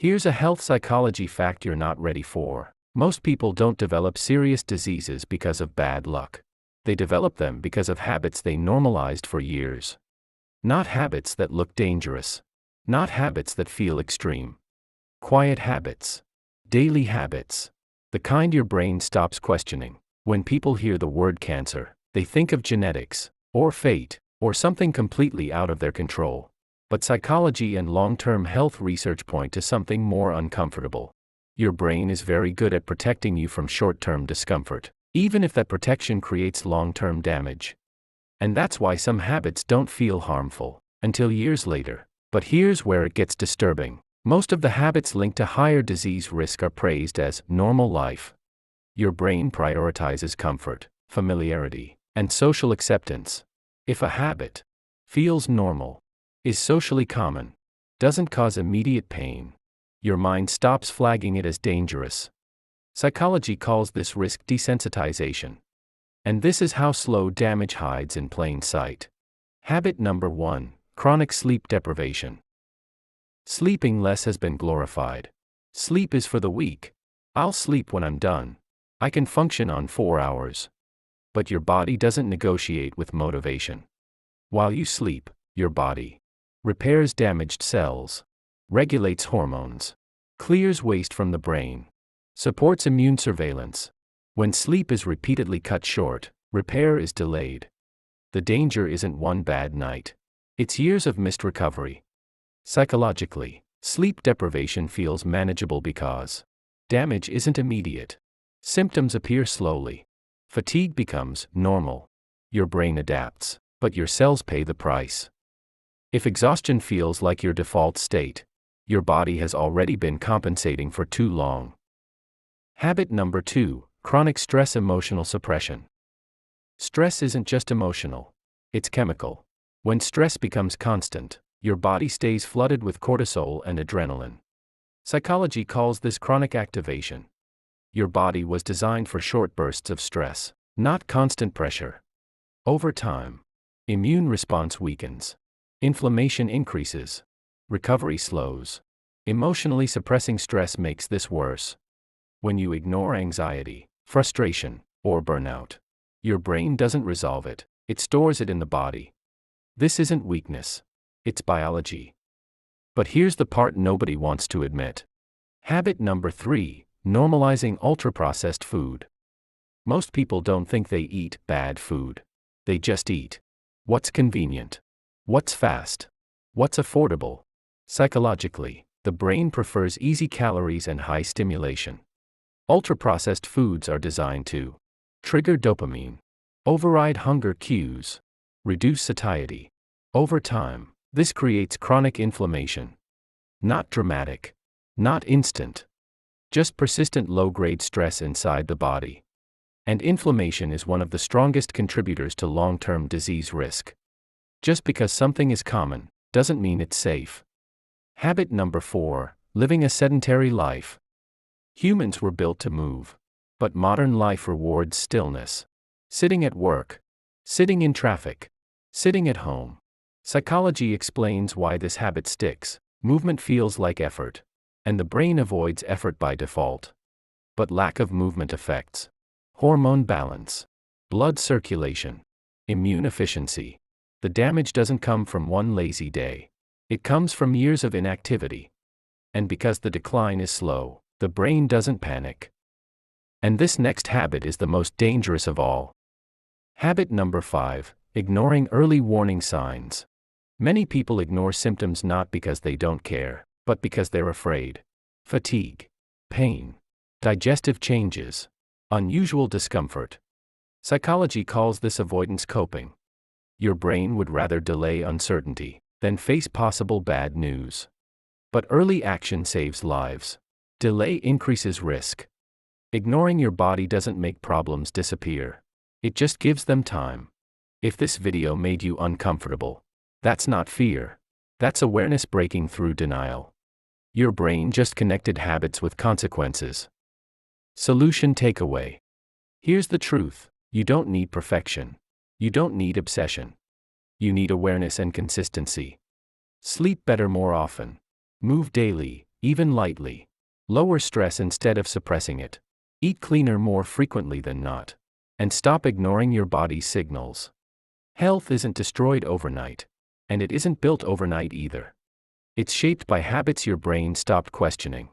Here's a health psychology fact you're not ready for. Most people don't develop serious diseases because of bad luck. They develop them because of habits they normalized for years. Not habits that look dangerous. Not habits that feel extreme. Quiet habits. Daily habits. The kind your brain stops questioning. When people hear the word cancer, they think of genetics, or fate, or something completely out of their control. But psychology and long-term health research point to something more uncomfortable. Your brain is very good at protecting you from short-term discomfort, even if that protection creates long-term damage. And that's why some habits don't feel harmful until years later. But here's where it gets disturbing. Most of the habits linked to higher disease risk are praised as normal life. Your brain prioritizes comfort, familiarity, and social acceptance. If a habit feels normal, is socially common, doesn't cause immediate pain, your mind stops flagging it as dangerous. Psychology calls this risk desensitization. And this is how slow damage hides in plain sight. Habit number 1, chronic sleep deprivation. Sleeping less has been glorified. Sleep is for the weak. I'll sleep when I'm done. I can function on 4 hours. But your body doesn't negotiate with motivation. While you sleep, your body repairs damaged cells, regulates hormones, clears waste from the brain, supports immune surveillance. When sleep is repeatedly cut short, repair is delayed. The danger isn't one bad night. It's years of missed recovery. Psychologically, sleep deprivation feels manageable because damage isn't immediate. Symptoms appear slowly. Fatigue becomes normal. Your brain adapts, but your cells pay the price. If exhaustion feels like your default state, your body has already been compensating for too long. Habit number 2, chronic stress emotional suppression. Stress isn't just emotional. It's chemical. When stress becomes constant, your body stays flooded with cortisol and adrenaline. Psychology calls this chronic activation. Your body was designed for short bursts of stress, not constant pressure. Over time, immune response weakens. Inflammation increases. Recovery slows. Emotionally suppressing stress makes this worse. When you ignore anxiety, frustration, or burnout, your brain doesn't resolve it, it stores it in the body. This isn't weakness. It's biology. But here's the part nobody wants to admit. Habit number 3, normalizing ultra-processed food. Most people don't think they eat bad food. They just eat what's convenient, what's fast, what's affordable. Psychologically, the brain prefers easy calories and high stimulation. Ultra-processed foods are designed to trigger dopamine, override hunger cues, reduce satiety. Over time, this creates chronic inflammation. Not dramatic, not instant, just persistent low-grade stress inside the body. And inflammation is one of the strongest contributors to long-term disease risk. Just because something is common, doesn't mean it's safe. Habit number 4, living a sedentary life. Humans were built to move. But modern life rewards stillness. Sitting at work. Sitting in traffic. Sitting at home. Psychology explains why this habit sticks. Movement feels like effort. And the brain avoids effort by default. But lack of movement affects hormone balance, blood circulation, immune efficiency. The damage doesn't come from one lazy day. It comes from years of inactivity. And because the decline is slow, the brain doesn't panic. And this next habit is the most dangerous of all. Habit number 5, ignoring early warning signs. Many people ignore symptoms not because they don't care, but because they're afraid. Fatigue, pain, digestive changes, unusual discomfort. Psychology calls this avoidance coping. Your brain would rather delay uncertainty than face possible bad news. But early action saves lives. Delay increases risk. Ignoring your body doesn't make problems disappear. It just gives them time. If this video made you uncomfortable, that's not fear. That's awareness breaking through denial. Your brain just connected habits with consequences. Solution takeaway. Here's the truth. You don't need perfection. You don't need obsession. You need awareness and consistency. Sleep better more often. Move daily. even lightly. Lower stress instead of suppressing it. Eat cleaner more frequently than not. And stop ignoring your body's signals. Health isn't destroyed overnight. And it isn't built overnight either. It's shaped by habits your brain stopped questioning.